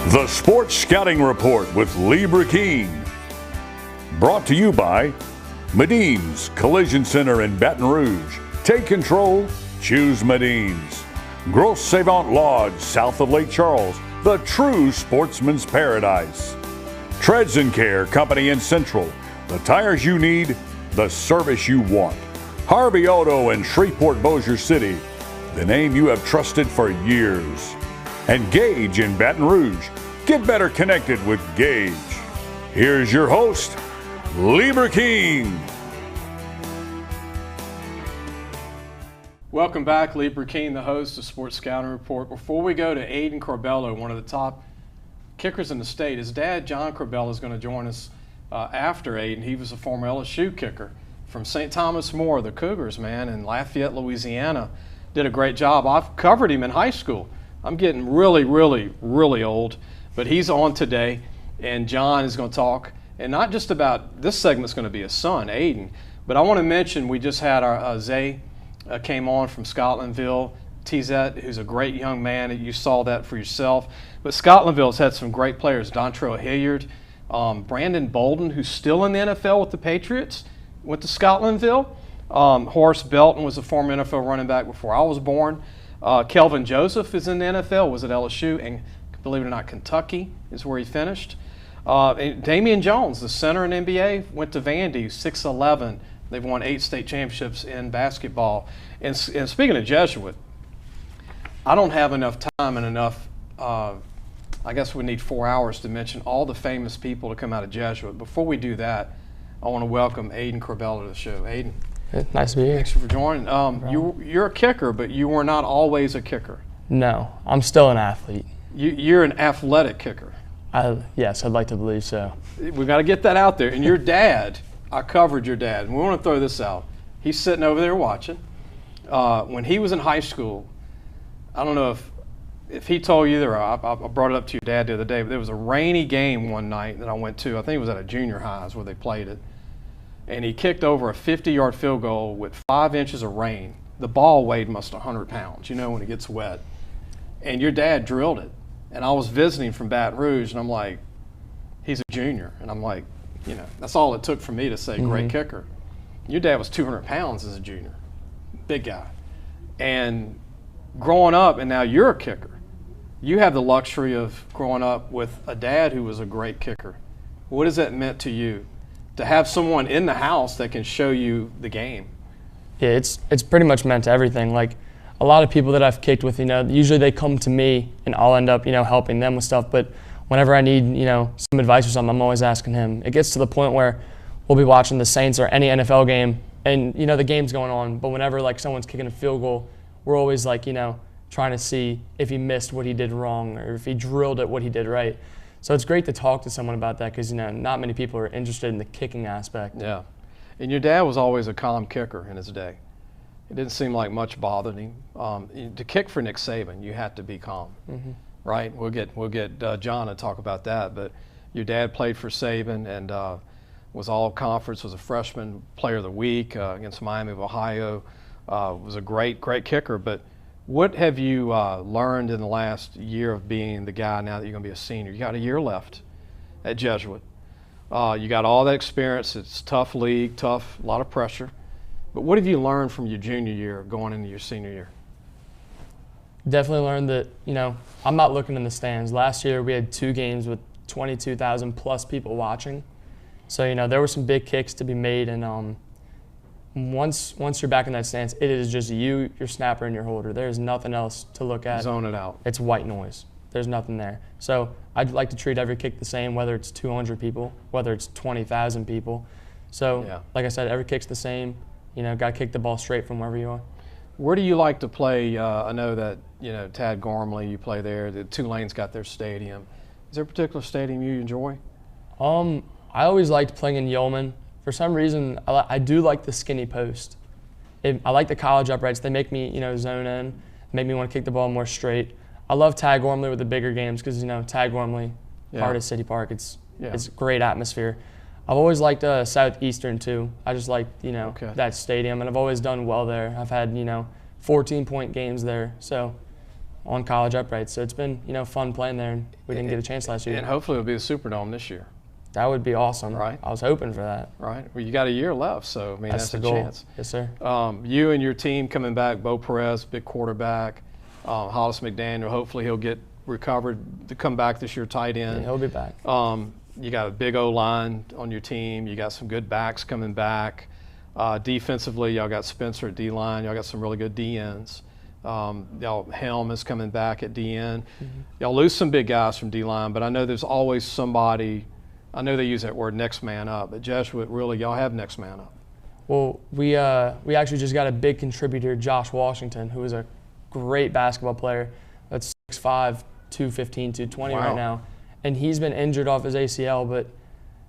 The Sports Scouting Report with Lee Brecheen. Brought to you by Medine's Collision Center in Baton Rouge. Take control, choose Medine's. Grosse Savant Lodge, south of Lake Charles, the true sportsman's paradise. Treads and Care Company in Central, the tires you need, the service you want. Harvey Auto in Shreveport, Bossier City, the name you have trusted for years. And Gage in Baton Rouge. Get better connected with Gage. Here's your host, Lee Brecheen. Welcome back, Lee Brecheen, the host of Sports Scouting Report. Before we go to Aidan Corbello, one of the top kickers in the state, his dad, John Corbello, is going to join us after Aidan. He was a former LSU kicker from St. Thomas More, the Cougars, man, in Lafayette, Louisiana. Did a great job. I've covered him in high school. I'm getting really old, but he's on today, and John is going to talk, and not just about, this segment's going to be his son, Aidan, but I want to mention we just had our Zay came on from Scotlandville, TZ, who's a great young man. You saw that for yourself. But Scotlandville's had some great players, Dontrell Hilliard, Brandon Bolden, who's still in the NFL with the Patriots, went to Scotlandville. Horace Belton was a former NFL running back before I was born. Kelvin Joseph is in the NFL, was at LSU, and believe it or not, Kentucky is where he finished. And Damian Jones, the center in NBA, went to Vandy, 6'11". They've won 8 state championships in basketball. And speaking of Jesuit, I don't have enough time and enough, I guess we need 4 hours to mention all the famous people to come out of Jesuit. Before we do that, I want to welcome Aidan Corbello to the show. Aidan. Nice to be here. Thanks for joining. You're a kicker, but you were not always a kicker. No, I'm still an athlete. You're an athletic kicker. Yes, I'd like to believe so. We've got to get that out there. And your dad, I covered your dad, and we want to throw this out. He's sitting over there watching. When he was in high school, I don't know if he told you, or I brought it up to your dad the other day, but there was a rainy game one night that I went to. I think it was at a junior high is where they played it. And he kicked over a 50-yard field goal with 5 inches of rain. The ball weighed almost 100 pounds, when it gets wet. And your dad drilled it. And I was visiting from Baton Rouge, and I'm like, he's a junior. And I'm like, that's all it took for me to say great kicker. Your dad was 200 pounds as a junior. Big guy. And growing up, and now you're a kicker, you have the luxury of growing up with a dad who was a great kicker. What has that meant to you? To have someone in the house that can show you the game. Yeah, it's pretty much meant to everything. Like a lot of people that I've kicked with, usually they come to me and I'll end up, helping them with stuff. But whenever I need, some advice or something, I'm always asking him. It gets to the point where we'll be watching the Saints or any NFL game, and the game's going on. But whenever someone's kicking a field goal, we're always trying to see if he missed what he did wrong or if he drilled it what he did right. So it's great to talk to someone about that because, not many people are interested in the kicking aspect. Yeah. And your dad was always a calm kicker in his day. It didn't seem like much bothered him. To kick for Nick Saban, you had to be calm, right? We'll get John to talk about that. But your dad played for Saban and was all conference, was a freshman player of the week against Miami of Ohio, was a great kicker. But what have you learned in the last year of being the guy now that you're going to be a senior? You got a year left at Jesuit. You got all that experience. It's a tough league, a lot of pressure. But what have you learned from your junior year going into your senior year? Definitely learned that, I'm not looking in the stands. Last year we had 2 games with 22,000 plus people watching. So, there were some big kicks to be made, and once you're back in that stance, it is just you, your snapper, and your holder. There's nothing else to look at. Zone it out. It's white noise. There's nothing there. So I'd like to treat every kick the same, whether it's 200 people, whether it's 20,000 people. So, like I said, every kick's the same. Got to kick the ball straight from wherever you are. Where do you like to play? I know that, Tad Gormley, you play there. The Tulane's got their stadium. Is there a particular stadium you enjoy? I always liked playing in Yeoman. For some reason, I do like the skinny post. I like the college uprights. They make me, zone in, make me want to kick the ball more straight. I love Tad Gormley with the bigger games because, Tad Gormley, part of City Park, it's a great atmosphere. I've always liked Southeastern too. I just like, that stadium, and I've always done well there. I've had, 14-point games there. So on college uprights. So it's been, fun playing there, and we didn't get a chance last year. And hopefully it'll be the Superdome this year. That would be awesome. Right. I was hoping for that. Right. Well, you got a year left, so, I mean, that's the a goal. chance. Yes, sir. You and your team coming back, Bo Perez, big quarterback, Hollis McDaniel, hopefully he'll get recovered to come back this year, tight end. Yeah, he'll be back. You got a big O-line on your team. You got some good backs coming back. Defensively, y'all got Spencer at D-line. Y'all got some really good DNs. Helm is coming back at DN. Y'all lose some big guys from D-line, but I know there's always somebody. I know they use that word next man up, but Jesuit, really, y'all have next man up. Well, we actually just got a big contributor, Josh Washington, who is a great basketball player. That's 6'5", 215, 220 right now. And he's been injured off his ACL, but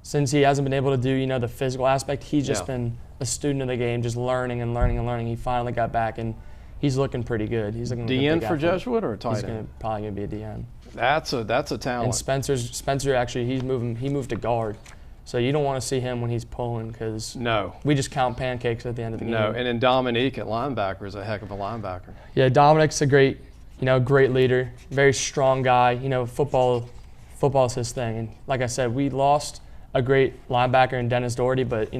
since he hasn't been able to do, the physical aspect, he's just been a student of the game, just learning and learning and learning. He finally got back, and he's looking pretty good. He's looking DN for Jesuit or a tight end? He's probably going to be a DN. That's a talent. And Spencer actually, he moved to guard. So you don't want to see him when he's pulling, because we just count pancakes at the end of the game. No, and then Dominique at linebacker is a heck of a linebacker. Yeah, Dominique's a great leader, very strong guy. Football is his thing. And like I said, we lost a great linebacker in Dennis Doherty, but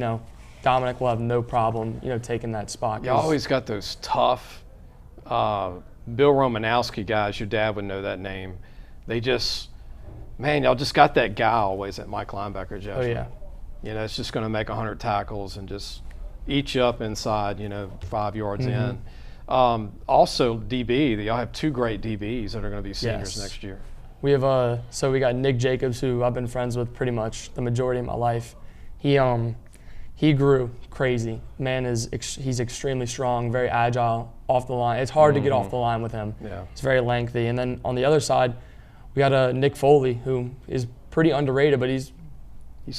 Dominic will have no problem taking that spot. You always got those tough Bill Romanowski guys. Your dad would know that name. They just, y'all just got that guy always at Mike linebacker, Jeff. Oh yeah. It's just going to make 100 tackles and just eat you up inside. 5 yards in. Also DB. Y'all have 2 great DBs that are going to be seniors next year. We have we got Nick Jacobs, who I've been friends with pretty much the majority of my life. He grew crazy. Man he's extremely strong, very agile off the line. It's hard to get off the line with him. Yeah. It's very lengthy. And then on the other side, we got Nick Foley, who is pretty underrated, but he's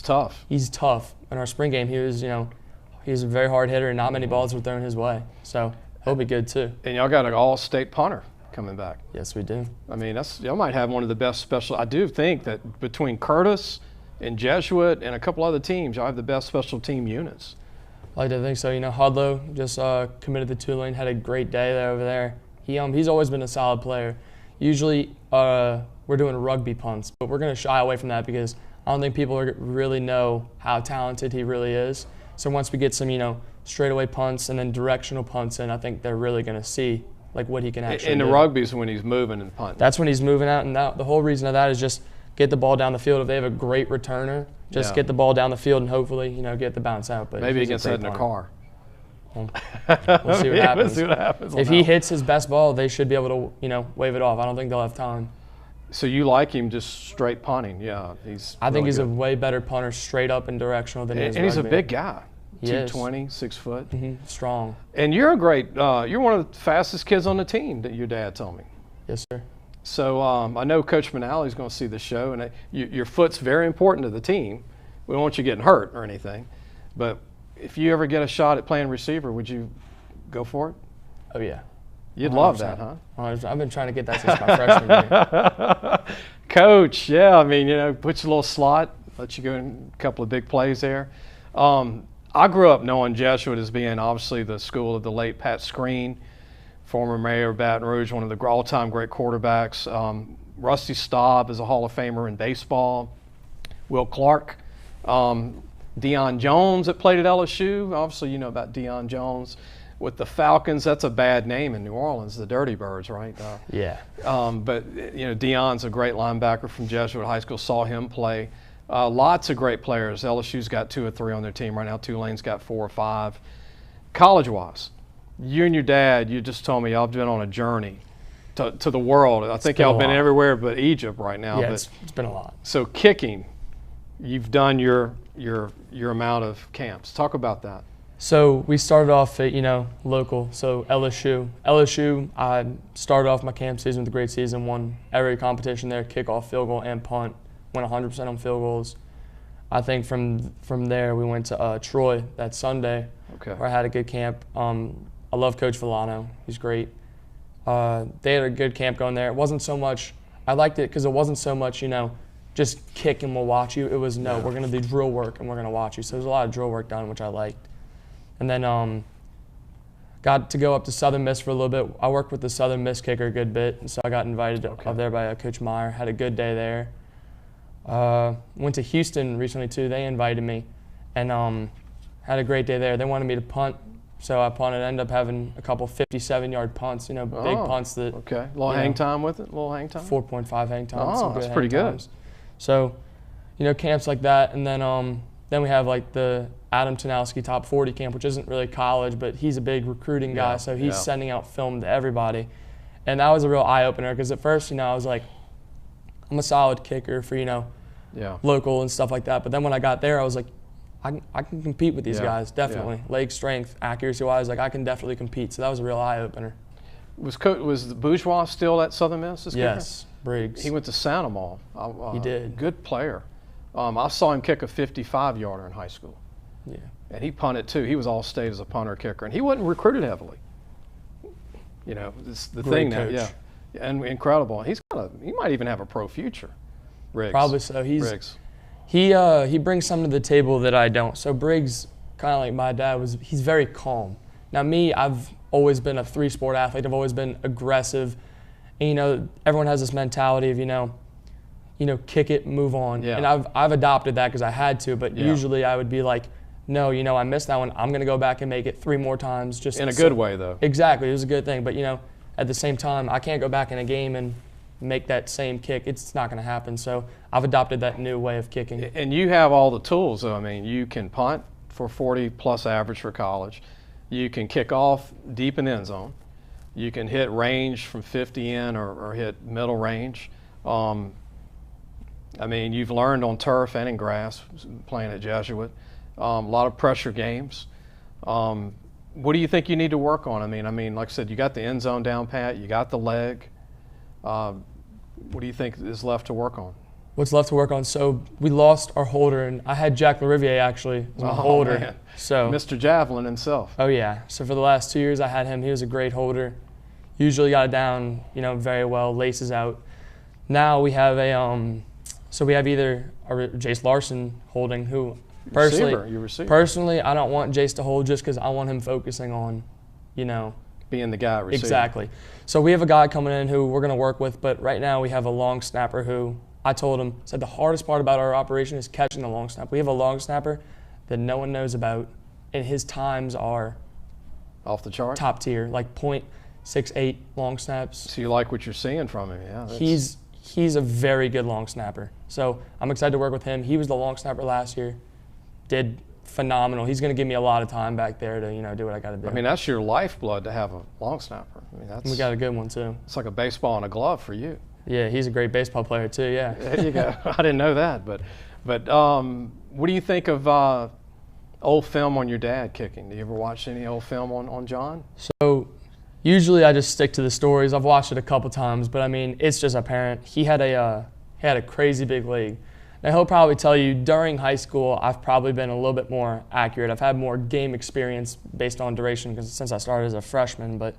tough. He's tough. In our spring game, he was a very hard hitter, and not many balls were thrown his way. So he'll be good too. And y'all got an all-state punter coming back. Yes, we do. I mean, y'all might have one of the best special. I do think that between Curtis and Jesuit and a couple other teams, y'all have the best special team units. I do think so. Hudlow just committed to Tulane, had a great day over there. He's always been a solid player. Usually we're doing rugby punts, but we're going to shy away from that because I don't think people really know how talented he really is. So once we get some, straightaway punts and then directional punts in, I think they're really going to see what he can actually do. And the rugby's when he's moving and punting. That's when he's moving out, and the whole reason of that is just get the ball down the field. If they have a great returner, just get the ball down the field and hopefully, get the bounce out. But maybe he gets that in a car. We'll see what happens. We'll see what happens. If he hits his best ball, they should be able to, wave it off. I don't think they'll have time. So you like him just straight punting? Yeah, I think he's a way better punter, straight up and directional than he is. And he's a big guy. He 220, 6 foot. Strong. And you're you're one of the fastest kids on the team, that your dad told me. Yes, sir. So I know Coach Manally's going to see the show, and your foot's very important to the team. We don't want you getting hurt or anything, but if you ever get a shot at playing receiver, would you go for it? Oh yeah. You'd love that, huh? I've been trying to get that since my freshman year. Coach, yeah, I mean, put you a little slot, let you go in a couple of big plays there. I grew up knowing Jesuit as being obviously the school of the late Pat Screen, former mayor of Baton Rouge, one of the all-time great quarterbacks. Rusty Staub is a Hall of Famer in baseball. Will Clark, Deion Jones that played at LSU. Obviously, you know about Deion Jones. With the Falcons, that's a bad name in New Orleans, the Dirty Birds, right? Yeah. But, Deion's a great linebacker from Jesuit High School, saw him play. Lots of great players. LSU's got 2 or 3 on their team right now. Tulane's got 4 or 5. College-wise, you and your dad, you just told me y'all have been on a journey to the world. I think y'all been everywhere but Egypt right now. Yeah, it's been a lot. So kicking, you've done your amount of camps. Talk about that. So we started off at, local, so LSU. LSU, I started off my camp season with a great season, won every competition there, kickoff, field goal, and punt, went 100% on field goals. I think from there we went to Troy that Sunday, where I had a good camp. I love Coach Villano. He's great. They had a good camp going there. It wasn't so much – I liked it because it wasn't so much, just kick and we'll watch you. It was, we're going to do drill work and we're going to watch you. So there's a lot of drill work done, which I liked. And then got to go up to Southern Miss for a little bit. I worked with the Southern Miss kicker a good bit, and so I got invited up there by Coach Meyer. Had a good day there. Went to Houston recently too. They invited me, and had a great day there. They wanted me to punt, so I punted. Ended up having a couple 57-yard punts, big punts that. Okay. Little hang time with it. Little hang time. 4.5 hang time. Oh, that's pretty good. So, camps like that, and then we have like the Adam Tonowski Top 40 camp, which isn't really college, but he's a big recruiting guy, so he's sending out film to everybody, and that was a real eye opener because at first, I was like, I'm a solid kicker for local and stuff like that, but then when I got there, I was like, I can compete with these guys, definitely. Yeah. Leg strength, accuracy-wise, I can definitely compete. So that was a real eye-opener. Was the Bourgeois still at Southern Miss? Yes, Briggs. He went to Santa Mall. He did. Good player. I saw him kick a 55-yarder in high school. Yeah. And he punted, too. He was all-state as a punter kicker. And he wasn't recruited heavily. It's the Great thing coach. now. Yeah. And incredible. He might even have a pro future. Briggs. Probably so. Briggs. He brings something to the table that I don't. So Briggs, kind of like my dad, he's very calm. Now me, I've always been a three-sport athlete. I've always been aggressive. And, everyone has this mentality of, kick it, move on. Yeah. And I've adopted that because I had to, but usually I would be like, no, I missed that one. I'm going to go back and make it 3 more times. Just in a good way, though. Exactly. It was a good thing. But, at the same time, I can't go back in a game and make that same kick. It's not going to happen. So I've adopted that new way of kicking. And you have all the tools, though. You can punt for 40-plus average for college. You can kick off deep in the end zone. You can hit range from 50 in or hit middle range. You've learned on turf and in grass playing at Jesuit. A lot of pressure games. What do you think you need to work on? Like I said, you got the end zone down pat. You got the leg. What do you think is left to work on? What's left to work on? So we lost our holder, and I had Jack Lariviere actually as my holder. Man. So Mr. Javelin himself. Oh yeah. So for the last 2 years, I had him. He was a great holder. Usually got it down, very well. Laces out. Now we have we have either Jace Larson holding, who personally I don't want Jace to hold just because I want him focusing on, being the guy at receiver. Exactly. So we have a guy coming in who we're going to work with, but right now we have a long snapper who I told him, the hardest part about our operation is catching the long snap. We have a long snapper that no one knows about, and his times are off the chart, top tier, like 0.68 long snaps. So you like what you're seeing from him, yeah? He's a very good long snapper. So I'm excited to work with him. He was the long snapper last year, did phenomenal. He's going to give me a lot of time back there to do what I got to do. That's your lifeblood to have a long snapper. We got a good one too. It's like a baseball and a glove for you. Yeah, he's a great baseball player too. Yeah. There you go. I didn't know that, but what do you think of old film on your dad kicking? Do you ever watch any old film on John? So usually I just stick to the stories. I've watched it a couple times, but it's just apparent. He had a crazy big leg. Now he'll probably tell you during high school I've probably been a little bit more accurate. I've had more game experience based on duration since I started as a freshman, but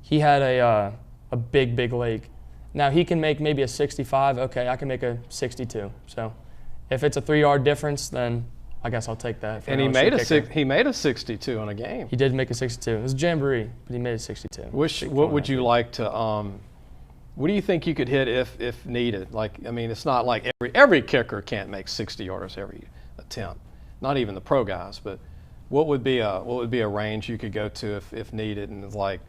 he had a big leg. Now he can make maybe a 65. Okay, I can make a 62. So if it's a 3-yard difference, then I guess I'll take that. And he made a 62 in a game. He did make a 62. It was a jamboree, but he made a 62. What would you like to? What do you think you could hit if needed? It's not like every kicker can't make 60 yarders every attempt. Not even the pro guys. But what would be a range you could go to if needed? And it's like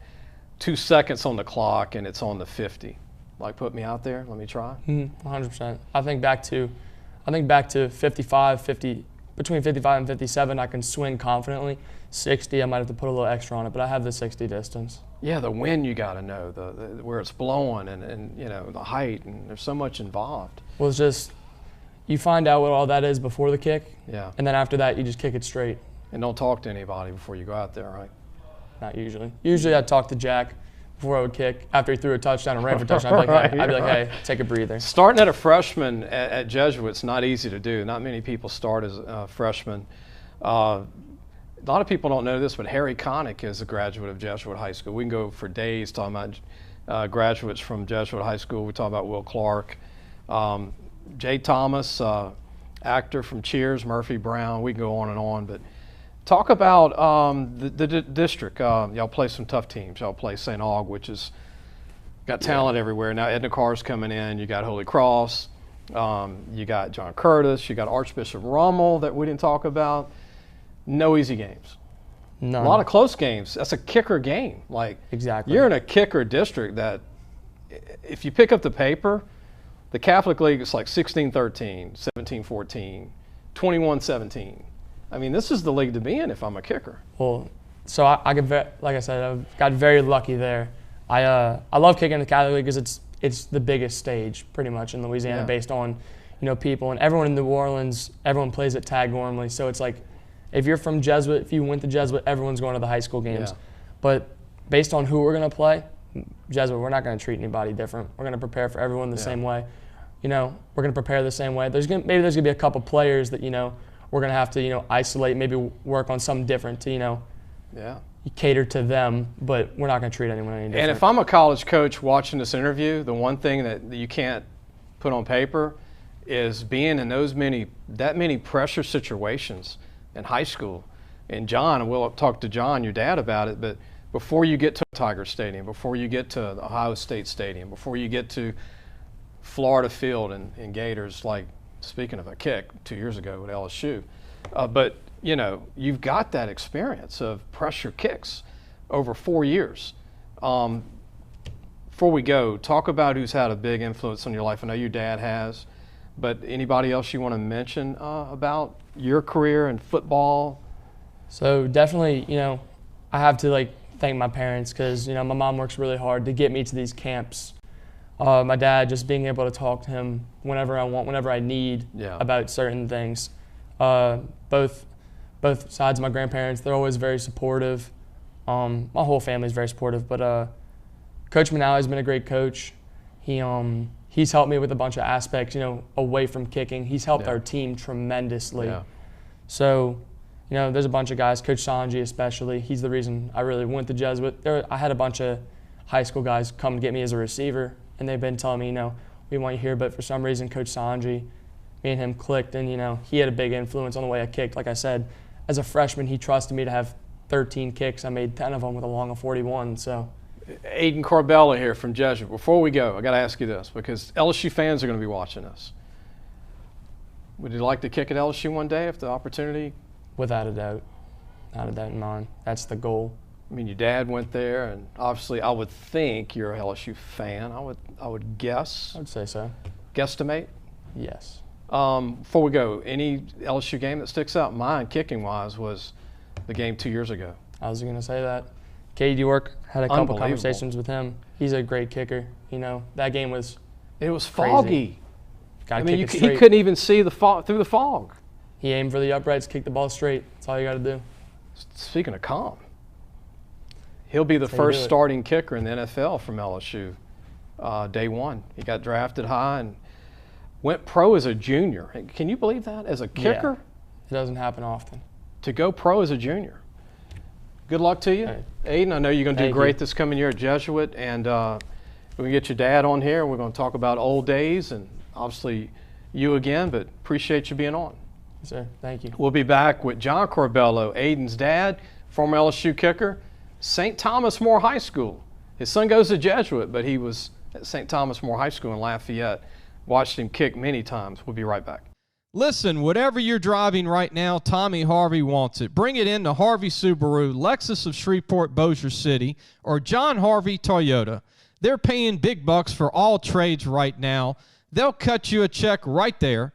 2 seconds on the clock and it's on the 50. Put me out there. Let me try. 100%. I think back to 55, 50. Between 55 and 57, I can swing confidently. 60, I might have to put a little extra on it, but I have the 60 distance. Yeah, the wind you got to know, the where it's blowing, and the height, and there's so much involved. Well, it's just you find out what all that is before the kick, and then after that you just kick it straight. And don't talk to anybody before you go out there, right? Not usually. Usually I'd talk to Jack before I would kick. After he threw a touchdown and ran for a touchdown, I'd be like, hey, take a breather. Starting at a freshman at Jesuit's not easy to do. Not many people start as a freshman. A lot of people don't know this, but Harry Connick is a graduate of Jesuit High School. We can go for days talking about graduates from Jesuit High School. We talk about Will Clark, Jay Thomas, actor from Cheers, Murphy Brown. We can go on and on, but Talk about the district. Y'all play some tough teams. Y'all play St. Aug, which is got talent everywhere. Now Edna Carr's coming in. You got Holy Cross. You got John Curtis. You got Archbishop Rummel that we didn't talk about. No easy games. None. A lot of close games. That's a kicker game. Like, Exactly. you're in a kicker district that if you pick up the paper, the Catholic League is like 16-13, 17-14, 21-17. I mean, this is the league to be in if I'm a kicker. Well, so I like I said, I got very lucky there. I love kicking in the Catholic League because it's the biggest stage pretty much in Louisiana based on, people, and everyone in New Orleans, everyone plays at tag normally. So it's like, if you're from Jesuit, if you went to Jesuit, everyone's going to the high school games. Yeah. But based on who we're going to play, Jesuit, we're not going to treat anybody different. We're going to prepare for everyone the same way. We're going to prepare the same way. Maybe there's going to be a couple players that, we're going to have to, isolate, maybe work on something different to, cater to them, but we're not going to treat anyone any different. And if I'm a college coach watching this interview, the one thing that you can't put on paper is being in that many pressure situations in high school. And John, and we'll talk to John, your dad, about it, but before you get to Tiger Stadium, before you get to the Ohio State Stadium, before you get to Florida Field and Gators, like speaking of a kick 2 years ago at LSU, but you've got that experience of pressure kicks over 4 years. Before we go, talk about who's had a big influence on your life. I know your dad has, but anybody else you want to mention about your career in football? So definitely, I have to thank my parents because, my mom works really hard to get me to these camps. My dad, just being able to talk to him whenever I want, whenever I need about certain things. Both sides of my grandparents, they're always very supportive. My whole family is very supportive, but Coach Manali has been a great coach. He's helped me with a bunch of aspects, away from kicking. He's helped our team tremendously. Yeah. So, there's a bunch of guys, Coach Sanji especially. He's the reason I really went to Jesuit. I had a bunch of high school guys come to get me as a receiver, and they've been telling me, we want you here, but for some reason, Coach Sanji, me and him clicked, and, he had a big influence on the way I kicked. Like I said, as a freshman, he trusted me to have 13 kicks. I made 10 of them with a long of 41, so. Aidan Corbello here from Jesuit. Before we go, I got to ask you this because LSU fans are going to be watching this. Would you like to kick at LSU one day if the opportunity? Without a doubt. Not a doubt in mind. That's the goal. I mean, your dad went there, and obviously I would think you're a LSU fan. I would guess. I would say so. Guesstimate? Yes. Before we go, any LSU game that sticks out? Mine, kicking-wise, was the game 2 years ago. I was going to say that. Katie York, had a couple conversations with him. He's a great kicker. That game was It was crazy. Foggy. I mean, he couldn't even see through the fog. He aimed for the uprights, kicked the ball straight. That's all you got to do. Speaking of calm, he'll be the first starting kicker in the NFL from LSU day one. He got drafted high and went pro as a junior. Can you believe that? As a kicker? Yeah. It doesn't happen often. To go pro as a junior. Good luck to you. Right. Aidan, I know you're going to do great this coming year at Jesuit, and we're going to get your dad on here. We're going to talk about old days and obviously you again, but appreciate you being on. Yes, sir. Thank you. We'll be back with John Corbello, Aidan's dad, former LSU kicker, St. Thomas More High School. His son goes to Jesuit, but he was at St. Thomas More High School in Lafayette. Watched him kick many times. We'll be right back. Listen, whatever you're driving right now, Tommy Harvey wants it. Bring it in to Harvey Subaru, Lexus of Shreveport, Bossier City, or John Harvey Toyota. They're paying big bucks for all trades right now. They'll cut you a check right there.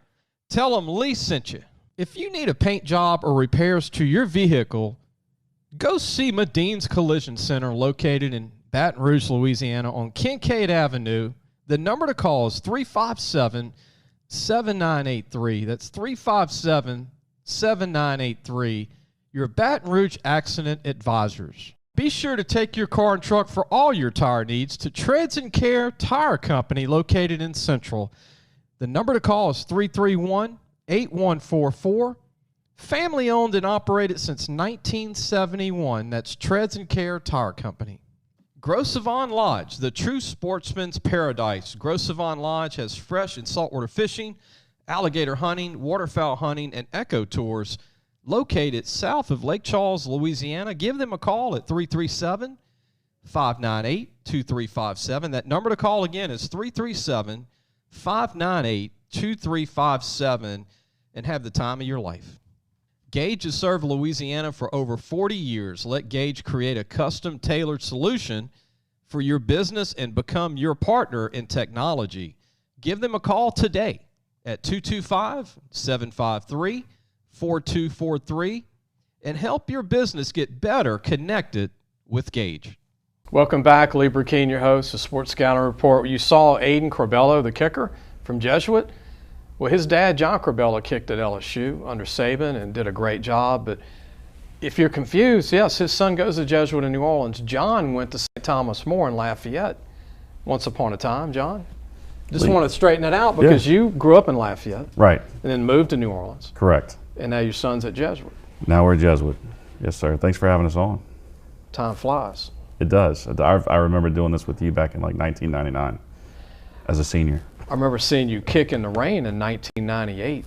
Tell them Lee sent you. If you need a paint job or repairs to your vehicle, go see Medine's Collision Center located in Baton Rouge, Louisiana on Kincaid Avenue. The number to call is 357-7983. That's 357-7983. Your Baton Rouge Accident Advisors. Be sure to take your car and truck for all your tire needs to Treads and Care Tire Company located in Central. The number to call is 331-8144. Family owned and operated since 1971. That's Treads and Care Tire Company. Gros Savon Lodge, the true sportsman's paradise. Gros Savon Lodge has fresh and saltwater fishing, alligator hunting, waterfowl hunting, and eco tours. located south of Lake Charles, Louisiana. Give them a call at 337-598-2357. That number to call again is 337-598-2357, and have the time of your life. Gage has served Louisiana for over 40 years. Let Gage create a custom-tailored solution for your business and become your partner in technology. Give them a call today at 225-753-4243 and help your business get better connected with Gage. Welcome back. Lee Brecheen, your host of Sports Scouting Report. You saw Aidan Corbello, the kicker from Jesuit. Well, his dad, John Corbello, kicked at LSU under Saban and did a great job. But if you're confused, yes, his son goes to Jesuit in New Orleans. John went to St. Thomas More in Lafayette once upon a time. John, just want to straighten it out because you grew up in Lafayette. Right. And then moved to New Orleans. Correct. And now your son's at Jesuit. Now we're at Jesuit. Yes, sir. Thanks for having us on. Time flies. It does. I remember doing this with you back in like 1999 as a senior. I remember seeing you kick in the rain in 1998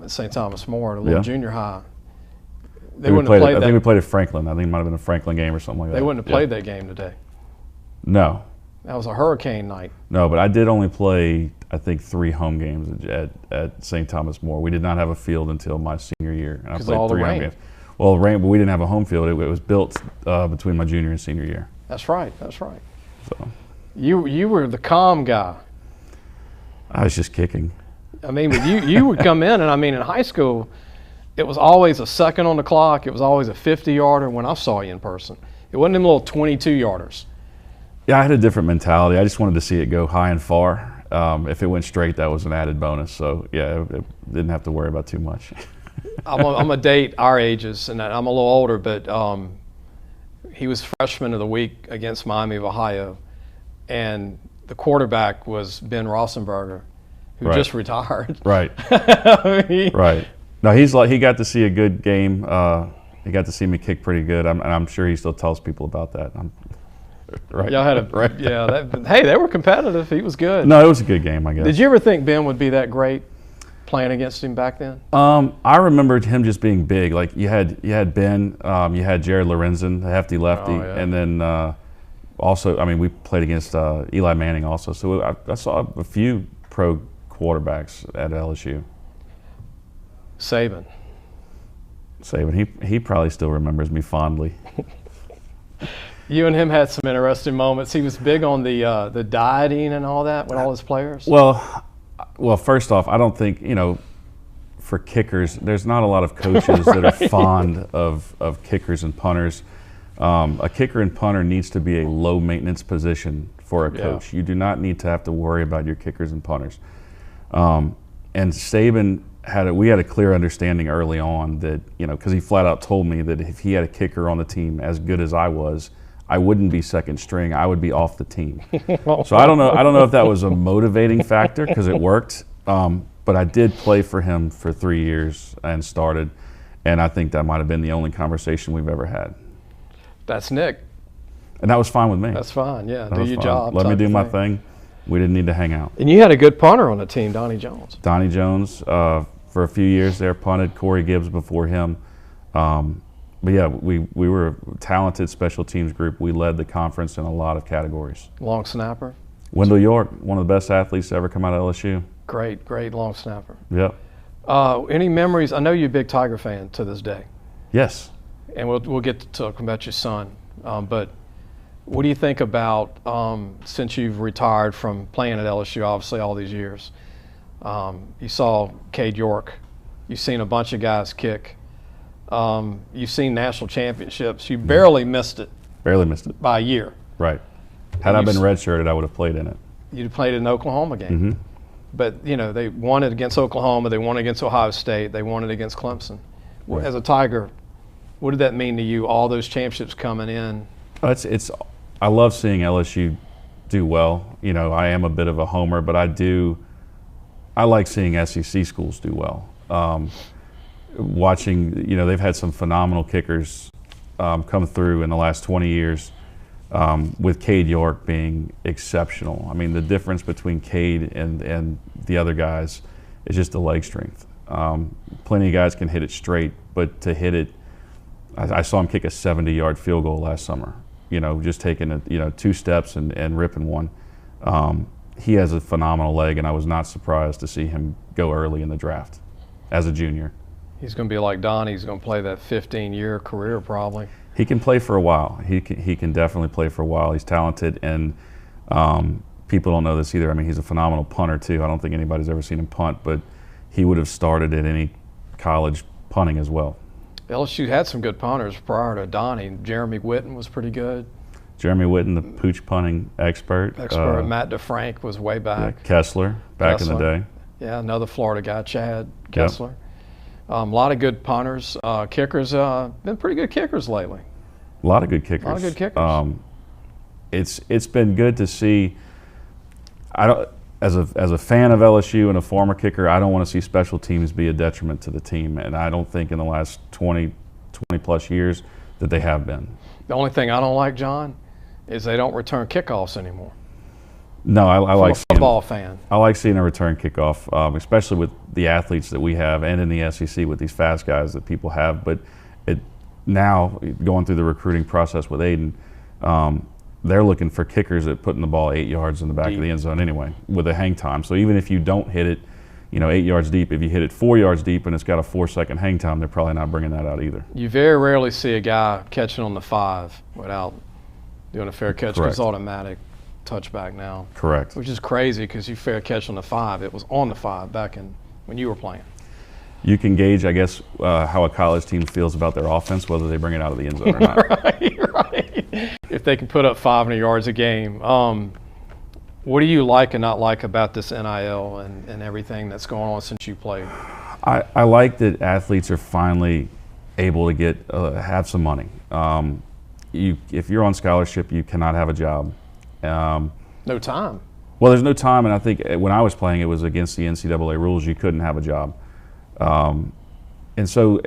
at St. Thomas More at a little junior high. They wouldn't have played that. I think we played at Franklin. I think it might have been a Franklin game or something like that. They wouldn't have played that game today. No. That was a hurricane night. No, but I did only play, I think, 3 home games at St. Thomas More. We did not have a field until my senior year. And I played all 3 the home rain. games. Well, rain, but we didn't have a home field. It was built between my junior and senior year. That's right. That's right. So You were the calm guy. I was just kicking. I mean, but you would come in, and I mean, in high school, it was always a second on the clock. It was always a 50-yarder when I saw you in person. It wasn't them little 22-yarders. Yeah, I had a different mentality. I just wanted to see it go high and far. If it went straight, that was an added bonus. So, yeah, it didn't have to worry about too much. I'm a date our ages, and I'm a little older, but he was freshman of the week against Miami of Ohio, and the quarterback was Ben Rosenberger, who just retired. Right. Right. No, he got to see a good game. He got to see me kick pretty good, and I'm sure he still tells people about that. Right. Y'all had hey, they were competitive. He was good. No, it was a good game, I guess. Did you ever think Ben would be that great playing against him back then? I remembered him just being big. Like you had Ben, you had Jared Lorenzen, the hefty lefty, and then also, I mean, we played against Eli Manning also. So I saw a few pro quarterbacks at LSU. Saban, he probably still remembers me fondly. You and him had some interesting moments. He was big on the dieting and all that with all his players. Well, first off, I don't think, for kickers, there's not a lot of coaches that are fond of kickers and punters. A kicker and punter needs to be a low maintenance position for a coach. You do not need to have to worry about your kickers and punters. And Saban we had a clear understanding early on that, because he flat out told me that if he had a kicker on the team as good as I was, I wouldn't be second string. I would be off the team. So I don't know if that was a motivating factor because it worked. But I did play for him for 3 years and started, and I think that might have been the only conversation we've ever had. That's Nick. And that was fine with me. That's fine, yeah. That do was your fine. job. Let me do my thing. We didn't need to hang out. And you had a good punter on the team, Donnie Jones. Donnie Jones, for a few years there, punted. Corey Gibbs before him. But yeah, we were a talented special teams group. We led the conference in a lot of categories. Long snapper. Wendell York, one of the best athletes to ever come out of LSU. Great long snapper. Yep. Any memories? I know you're a big Tiger fan to this day. Yes. And we'll get to talk about your son. But what do you think about, since you've retired from playing at LSU, obviously all these years, you saw Cade York, you've seen a bunch of guys kick, you've seen national championships, you barely missed it. Barely missed it. By a year. Right. Had I been redshirted, I would have played in it. You'd played in an Oklahoma game. Mm-hmm. But, they won it against Oklahoma, they won it against Ohio State, they won it against Clemson. Right. As a Tiger, what did that mean to you, all those championships coming in? I love seeing LSU do well. I am a bit of a homer, but I like seeing SEC schools do well. Watching, they've had some phenomenal kickers come through in the last 20 years, with Cade York being exceptional. I mean, the difference between Cade and the other guys is just the leg strength. Plenty of guys can hit it straight, but to hit it, I saw him kick a 70-yard field goal last summer. Just taking 2 steps and ripping one. He has a phenomenal leg, and I was not surprised to see him go early in the draft as a junior. He's going to be like Donnie. He's going to play that 15-year career probably. He can play for a while. He can definitely play for a while. He's talented, and people don't know this either. I mean, he's a phenomenal punter too. I don't think anybody's ever seen him punt, but he would have started at any college punting as well. LSU had some good punters prior to Donnie. Jeremy Whitten was pretty good. Jeremy Whitten, the pooch punting expert. Matt DeFrank was way back. Yeah, Kessler, back in the day. Yeah, another Florida guy, Chad Kessler. Yep. A lot of good punters. Kickers, been pretty good kickers lately. A lot of good kickers. A lot of good kickers. It's been good to see. As a fan of LSU and a former kicker, I don't want to see special teams be a detriment to the team, and I don't think in the last 20 plus years that they have been. The only thing I don't like, John, is they don't return kickoffs anymore. No, I like seeing, football fan. I like seeing a return kickoff, especially with the athletes that we have, and in the SEC with these fast guys that people have. But now going through the recruiting process with Aidan, they're looking for kickers that putting the ball 8 yards in the back of the end zone anyway with a hang time. So even if you don't hit it, 8 yards deep, if you hit it 4 yards deep and it's got a 4-second hang time, they're probably not bringing that out either. You very rarely see a guy catching on the 5 without doing a fair catch because it's automatic touchback now. Correct. Which is crazy because you fair catch on the 5. It was on the 5 back in when you were playing. You can gauge, I guess, how a college team feels about their offense, whether they bring it out of the end zone or not. Right. If they can put up 500 yards a game. What do you like and not like about this NIL and everything that's going on since you played? I like that athletes are finally able to have some money. If you're on scholarship, you cannot have a job. No time. Well, there's no time, and I think when I was playing, it was against the NCAA rules. You couldn't have a job. And so,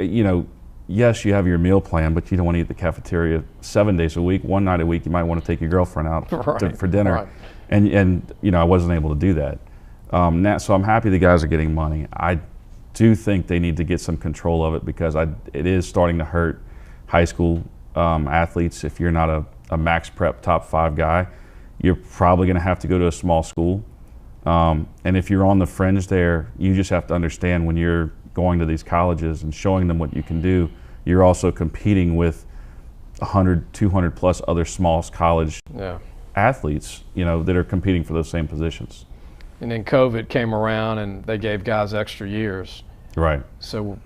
yes, you have your meal plan, but you don't want to eat at the cafeteria 7 days a week. One night a week, you might want to take your girlfriend out for dinner. Right. And I wasn't able to do that. So I'm happy the guys are getting money. I do think they need to get some control of it because it is starting to hurt high school athletes. If you're not a max prep top 5 guy, you're probably going to have to go to a small school. And if you're on the fringe there, you just have to understand when you're going to these colleges and showing them what you can do, you're also competing with 100, 200 plus other small college athletes, that are competing for those same positions. And then COVID came around and they gave guys extra years. Right. So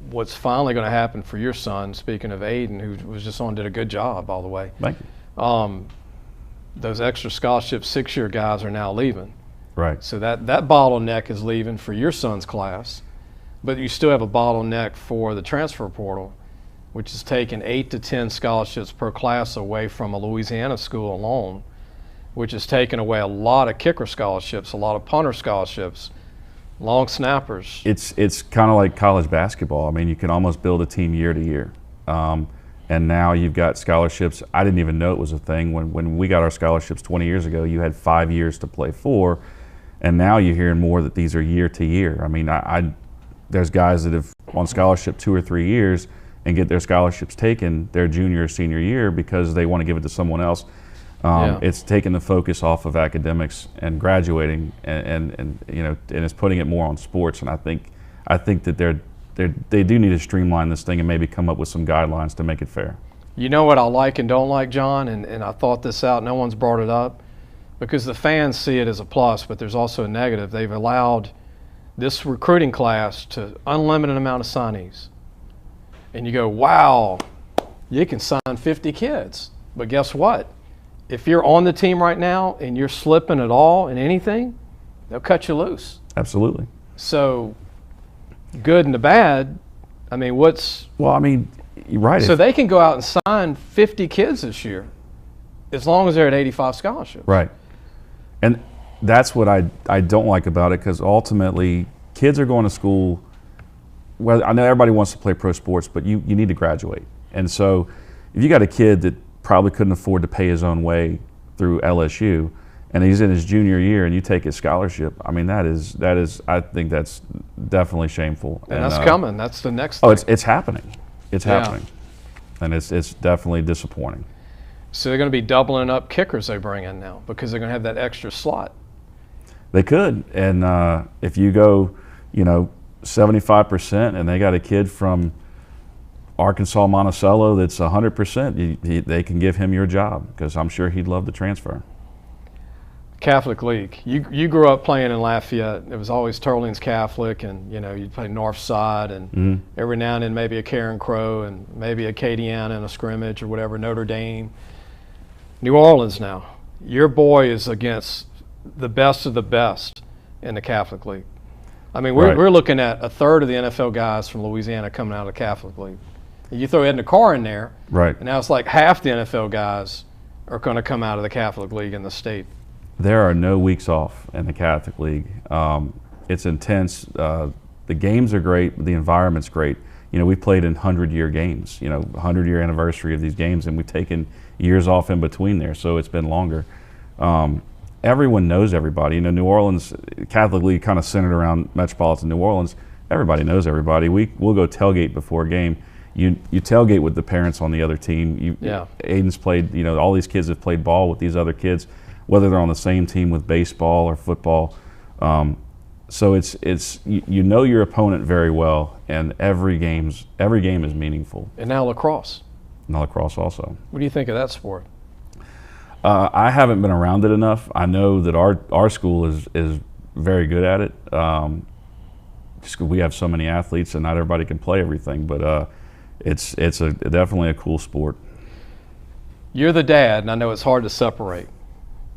what's finally going to happen for your son, speaking of Aidan, who was just on, did a good job all the way. Thank you. Those extra scholarship 6-year guys are now leaving. Right. So that bottleneck is leaving for your son's class, but you still have a bottleneck for the transfer portal, which is taking 8 to 10 scholarships per class away from a Louisiana school alone, which is taking away a lot of kicker scholarships, a lot of punter scholarships, long snappers. It's kind of like college basketball. I mean, you can almost build a team year to year. And now you've got scholarships. I didn't even know it was a thing. When we got our scholarships 20 years ago, you had 5 years to play for. And now you're hearing more that these are year to year. I mean, there's guys that have on scholarship 2 or 3 years and get their scholarships taken their junior or senior year because they want to give it to someone else. It's taking the focus off of academics and graduating, and it's putting it more on sports. And I think that they do need to streamline this thing and maybe come up with some guidelines to make it fair. You know what I like and don't like, John, and I thought this out. No one's brought it up because the fans see it as a plus, but there's also a negative. They've allowed this recruiting class to unlimited amount of signees. And you go, wow, you can sign 50 kids. But guess what? If you're on the team right now and you're slipping at all in anything, they'll cut you loose. Absolutely. So, good and the bad, I mean, you're right. So they can go out and sign 50 kids this year as long as they're at 85 scholarships. Right. And that's what I don't like about it, because ultimately kids are going to school. Well, I know everybody wants to play pro sports, but you need to graduate. And so if you got a kid that probably couldn't afford to pay his own way through LSU and he's in his junior year, and you take his scholarship. I mean, that is. I think that's definitely shameful. And that's coming. That's the next thing. Oh, it's happening. It's happening, and it's definitely disappointing. So they're going to be doubling up kickers they bring in now because they're going to have that extra slot. They could, and if you go, 75%, and they got a kid from Arkansas Monticello that's 100%, they can give him your job because I'm sure he'd love to transfer. Catholic League. You grew up playing in Lafayette. It was always Turling's Catholic, and you'd play North Side, and every now and then maybe a Karen Crow and maybe a Acadiana in a scrimmage or whatever, Notre Dame. New Orleans now. Your boy is against the best of the best in the Catholic League. I mean, we're looking at a third of the NFL guys from Louisiana coming out of the Catholic League. You throw Aidan Corbello in there, and now it's like half the NFL guys are going to come out of the Catholic League in the state. There are no weeks off in the Catholic League. It's intense. The games are great. The environment's great. We played in 100-year games, 100-year anniversary of these games, and we've taken years off in between there, so it's been longer. Everyone knows everybody. New Orleans, Catholic League kind of centered around metropolitan New Orleans. Everybody knows everybody. We'll go tailgate before a game. You tailgate with the parents on the other team. Aidan's played, all these kids have played ball with these other kids, whether they're on the same team with baseball or football. So it's your opponent very well, and every game is meaningful. And now lacrosse. Lacrosse also. What do you think of that sport? I haven't been around it enough. I know that our school is very good at it. Just 'cause we have so many athletes, and not everybody can play everything. But it's definitely a cool sport. You're the dad, and I know it's hard to separate.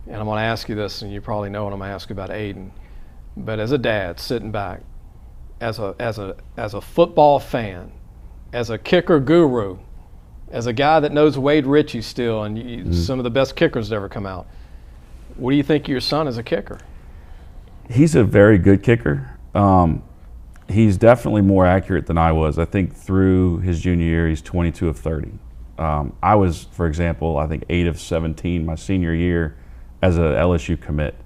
And I'm going to ask you this, and you probably know what I'm going to ask you about Aidan. But as a dad, sitting back, as a football fan, as a kicker guru, as a guy that knows Wade Ritchie still, and some of the best kickers that ever come out, what do you think of your son as a kicker? He's a very good kicker. He's definitely more accurate than I was. I think through his junior year, he's 22 of 30. I was, for example, I think 8 of 17 my senior year as a LSU commit.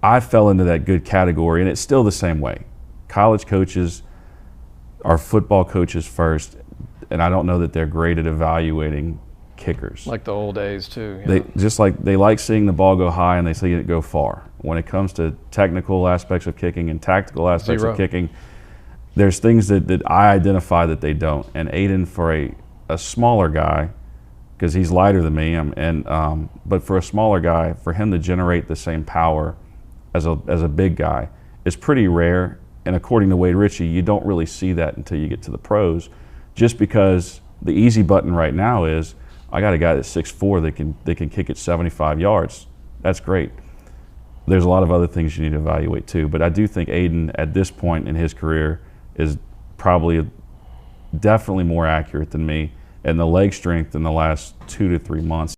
I fell into that good category, and it's still the same way. College coaches are football coaches first, and I don't know that they're great at evaluating kickers. Like the old days too. They like seeing the ball go high and they see it go far. When it comes to technical aspects of kicking and tactical aspects of kicking, there's things that I identify that they don't. And Aidan, for a smaller guy, because he's lighter than me, but for a smaller guy, for him to generate the same power as a big guy is pretty rare. And according to Wade Ritchie, you don't really see that until you get to the pros, just because the easy button right now is, I got a guy that's 6'4" that can kick it 75 yards. That's great. There's a lot of other things you need to evaluate too, but I do think Aidan at this point in his career is probably definitely more accurate than me, and the leg strength in the last 2 to 3 months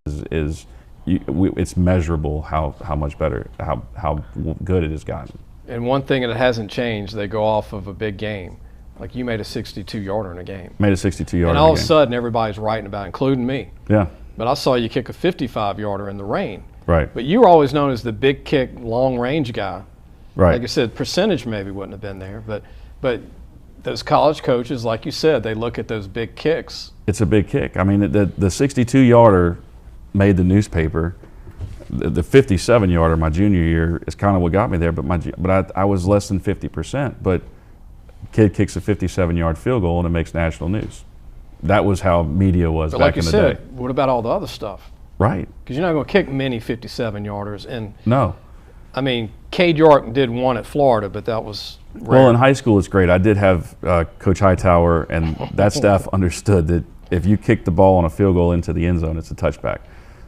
it's measurable how much better, how good it has gotten. And one thing that hasn't changed, they go off of a big game. Like you made a 62-yarder in a game. Made a 62-yarder and all of a sudden everybody's writing about it, including me. Yeah. But I saw you kick a 55-yarder in the rain. Right. But you were always known as the big kick, long-range guy. Right. Like I said, percentage maybe wouldn't have been there. But those college coaches, like you said, they look at those big kicks. It's a big kick. I mean, the 62-yarder made the newspaper. The 57-yarder my junior year is kind of what got me there, but I was less than 50%. But kid kicks a 57-yard field goal and it makes national news. That was how media was back in the day. Like you said, what about all the other stuff? Right. Because you're not going to kick many 57-yarders. And no. I mean, Cade York did one at Florida, but that was rare. Well, in high school it's great. I did have Coach Hightower, and that staff understood that if you kick the ball on a field goal into the end zone, it's a touchback.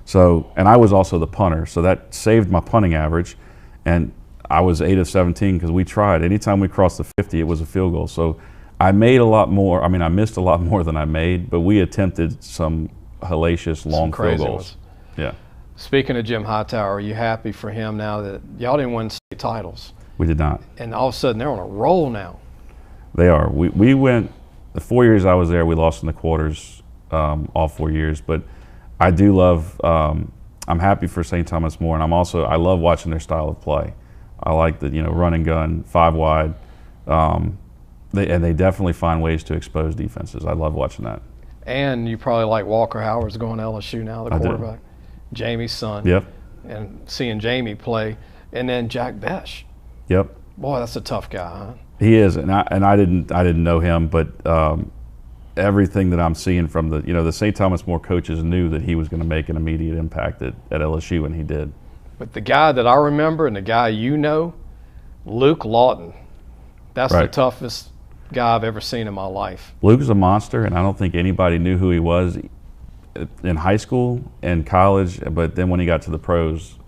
So, and I was also the punter, so that saved my punting average, and I was 8 of 17 because we tried. Anytime we crossed the 50, it was a field goal. So I made a lot more. I mean, I missed a lot more than I made, but we attempted some hellacious long field goals. Ones. Yeah. Speaking of Jim Hightower, are you happy for him now that y'all didn't win state titles? We did not. And all of a sudden they're on a roll now. They are. We went, the 4 years I was there, we lost in the quarters all 4 years, but I do love I'm happy for St. Thomas More, and I love watching their style of play. I like the run and gun, 5 wide, and they definitely find ways to expose defenses. I love watching that. And you probably like Walker Howard's going to LSU now, the quarterback. Jamie's son. Yep. And seeing Jamie play, and then Jack Besh. Yep. Boy, that's a tough guy, huh? He is, and I didn't know him, but everything that I'm seeing from the St. Thomas More coaches knew that he was going to make an immediate impact at LSU, and he did. But the guy that I remember and the guy Luke Lawton, that's the toughest guy I've ever seen in my life. Luke is a monster, and I don't think anybody knew who he was in high school and college, but then when he got to the pros,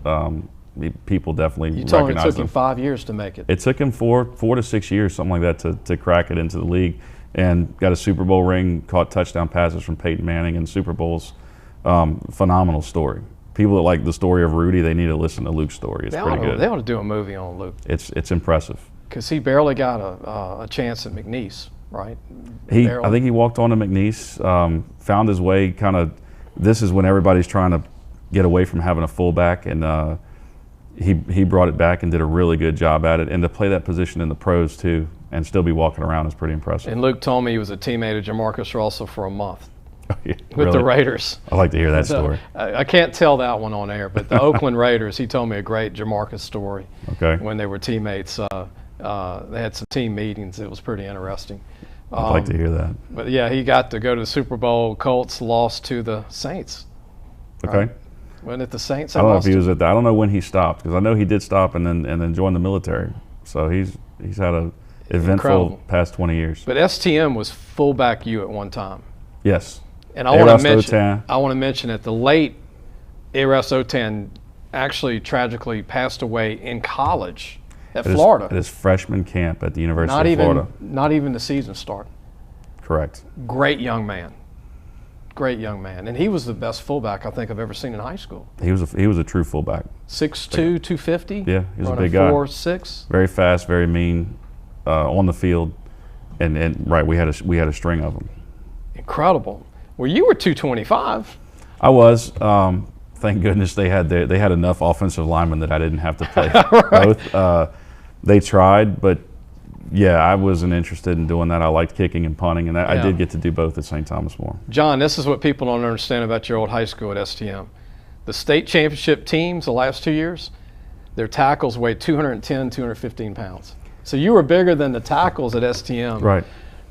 people definitely recognized him. You told me it took him 5 years to make it. It took him four to 6 years, something like that, to crack it into the league, and got a Super Bowl ring, caught touchdown passes from Peyton Manning in Super Bowls. Phenomenal story. People that like the story of Rudy, they need to listen to Luke's story. It's pretty good. They ought to do a movie on Luke. It's impressive. Because he barely got a chance at McNeese, right? I think he walked on to McNeese, found his way this is when everybody's trying to get away from having a fullback, and he brought it back and did a really good job at it. And to play that position in the pros too and still be walking around is pretty impressive. And Luke told me he was a teammate of Jamarcus Russell for a month. Yeah, with the Raiders. I like to hear that story. I can't tell that one on air, but the Oakland Raiders, he told me a great Jamarcus story. Okay. When they were teammates. They had some team meetings. It was pretty interesting. I'd like to hear that. But yeah, he got to go to the Super Bowl. Colts lost to the Saints. Okay. Right? Wasn't it the Saints? I don't know if he was at that. I don't know when he stopped, because I know he did stop and then joined the military. So he's had a eventful past 20 years. But STM was fullback U at one time. Yes. And I want to mention that the late Eras Otan actually tragically passed away in college at Florida. At his freshman camp at the University of Florida. Not even the season started. Correct. Great young man. Great young man. And he was the best fullback I think I've ever seen in high school. He was a true fullback. 6'2", 250. Yeah, he was a big guy. 4'6". Very fast, very mean, on the field, and right, we had a string of them. Incredible. Well, you were 225. I was. Thank goodness they had enough offensive linemen that I didn't have to play both. They tried, but yeah, I wasn't interested in doing that. I liked kicking and punting, and I did get to do both at St. Thomas More. John, this is what people don't understand about your old high school at STM. The state championship teams the last 2 years, their tackles weighed 210, 215 pounds. So you were bigger than the tackles at STM. Right.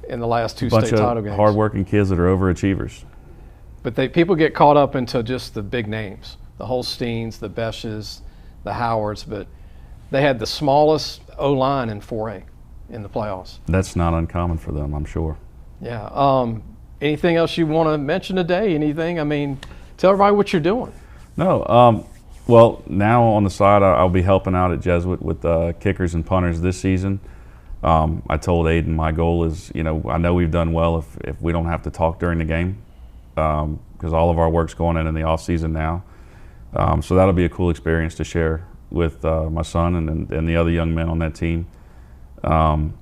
In the last two state title games. Hardworking kids that are overachievers. But people get caught up into just the big names, the Holsteins, the Beshes, the Howards, but they had the smallest O-line in 4A in the playoffs. That's not uncommon for them, I'm sure. Yeah. Anything else you want to mention today? Anything? I mean, tell everybody what you're doing. No. Well, now on the side, I'll be helping out at Jesuit with kickers and punters this season. I told Aidan my goal is, I know we've done well if we don't have to talk during the game, because all of our work's going in the off season now. So that'll be a cool experience to share with my son and the other young men on that team. And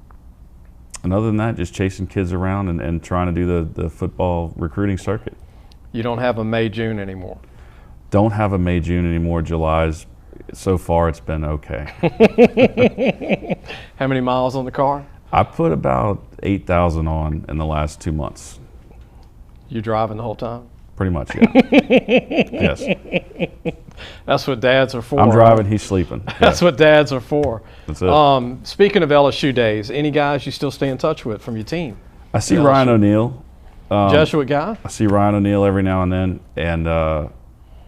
other than that, just chasing kids around and trying to do the football recruiting circuit. You don't have a May, June anymore. Don't have a May, June anymore. July's, so far it's been okay. How many miles on the car? I put about 8,000 on in the last 2 months. You driving the whole time? Pretty much, yeah. Yes. That's what dads are for. I'm driving, he's sleeping. That's what dads are for. That's it. Speaking of LSU days, any guys you still stay in touch with from your team? I see Ryan O'Neal. Jesuit guy? I see Ryan O'Neal every now and then.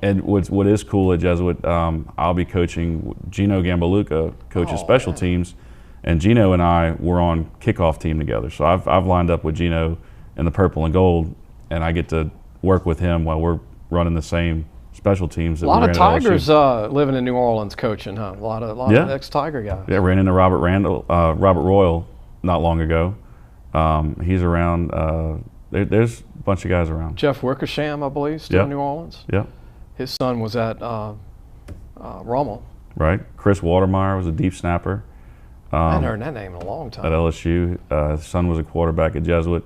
And what is cool at Jesuit, I'll be coaching. Gino Gambaluca coaches special teams, and Gino and I were on kickoff team together. So I've lined up with Gino in the purple and gold, and I get to work with him while we're running the same special teams. A lot of Tigers living in New Orleans coaching, huh? A lot of ex-Tiger guys. Yeah, ran into Robert Royal not long ago. He's around. There's a bunch of guys around. Jeff Wickersham, I believe, still in New Orleans. Yeah. His son was at Rummel. Right. Chris Watermeyer was a deep snapper. I hadn't heard that name in a long time. At LSU. His son was a quarterback at Jesuit.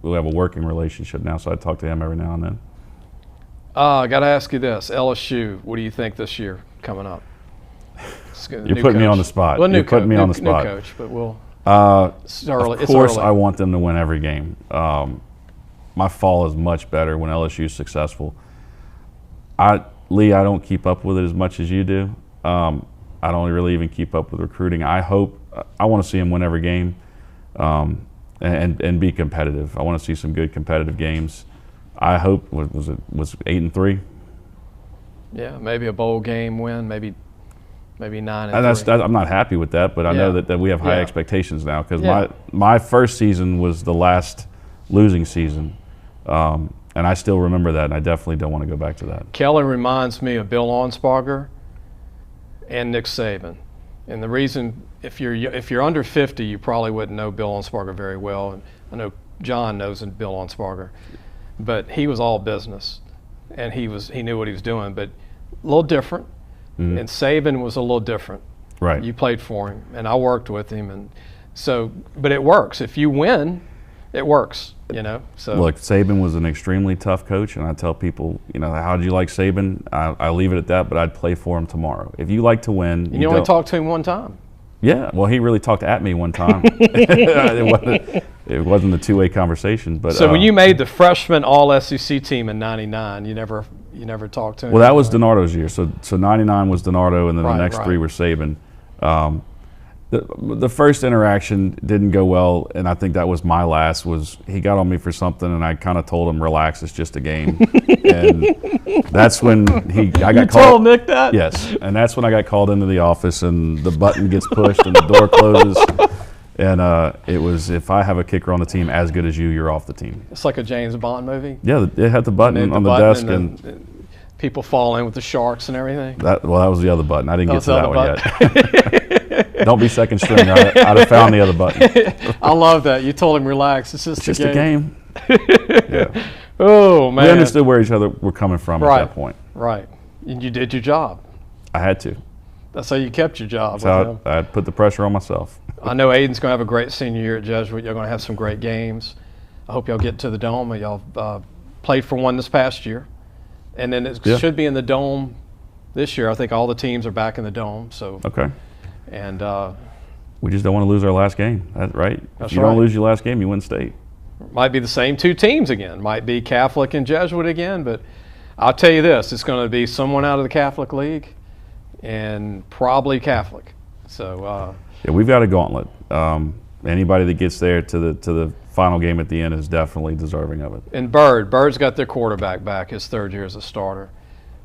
We have a working relationship now, so I talk to him every now and then. I got to ask you this. LSU, what do you think this year coming up? You're putting me on the spot. Well, You're putting me on the spot. New coach, but we'll. It's early. Of course, it's early. I want them to win every game. My fall is much better when LSU is successful. Lee, I don't keep up with it as much as you do. I don't really even keep up with recruiting. I want to see them win every game and be competitive. I want to see some good competitive games. I hope was 8-3. Yeah, maybe a bowl game win, maybe 9-3. I'm not happy with that, but I know that we have high expectations now because my first season was the last losing season, and I still remember that, and I definitely don't want to go back to that. Kelly reminds me of Bill Onsparger and Nick Saban, and the reason if you're under 50, you probably wouldn't know Bill Onsparger very well, and I know John knows Bill Onsparger, but he was all business, and he knew what he was doing, but a little different. Mm-hmm. And Saban was a little different. Right. You played for him, and I worked with him, and so. But it works. If you win, it works. So look, Saban was an extremely tough coach, and I tell people, how did you like Saban? I leave it at that, but I'd play for him tomorrow. If you like to win, and you only talked to him one time. Yeah. Well, he really talked at me one time. It wasn't a two-way conversation. But so when you made the freshman All-SEC team in '99, you never talked to him? Well, that was DiNardo's year. So '99 was DiNardo, and then the next three were Saban. The first interaction didn't go well, and I think that was my last. Was he got on me for something, and I kind of told him, "Relax, it's just a game." And that's when I got you called. Told Nick that? Yes, and that's when I got called into the office, and the button gets pushed, and the door closes. And it was, if I have a kicker on the team as good as you, you're off the team. It's like a James Bond movie. Yeah, it had the button on the desk, and people fall in with the sharks and everything. That was the other button. I didn't get to that one yet. Don't be second string. I'd have found the other button. I love that. You told him relax. It's just a game. Yeah. Oh, man. We understood where each other were coming from at that point. Right. And you did your job. I had to. That's how you kept your job. So I put the pressure on myself. I know Aidan's going to have a great senior year at Jesuit. You're going to have some great games. I hope y'all get to the Dome. Y'all played for one this past year. And then it should be in the Dome this year. I think all the teams are back in the Dome. So okay. And we just don't want to lose our last game, right? If you don't lose your last game, you win state. Might be the same two teams again. Might be Catholic and Jesuit again. But I'll tell you this, it's going to be someone out of the Catholic League and probably Catholic. So yeah, we've got a gauntlet. Anybody that gets there to the final game at the end is definitely deserving of it. And Bird's got their quarterback back his third year as a starter.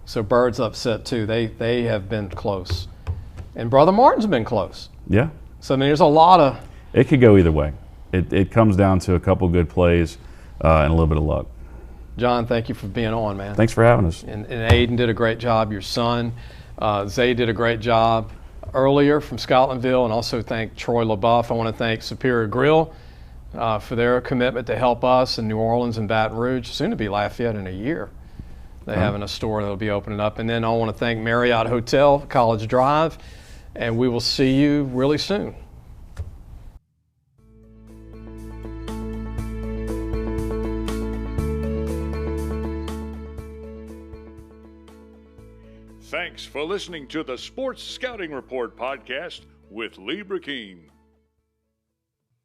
So Bird's upset too. They have been close. And Brother Martin's been close. Yeah. So I mean, there's a lot of. It could go either way. It comes down to a couple good plays and a little bit of luck. John, thank you for being on, man. Thanks for having us. And Aidan did a great job. Your son, Zay, did a great job earlier from Scotlandville, and also thank Troy LaBeouf. I want to thank Superior Grill for their commitment to help us in New Orleans and Baton Rouge, soon to be Lafayette in a year. They're having a store that will be opening up. And then I want to thank Marriott Hotel, College Drive, and we will see you really soon. Thanks for listening to the Sports Scouting Report podcast with Lee Brecheen.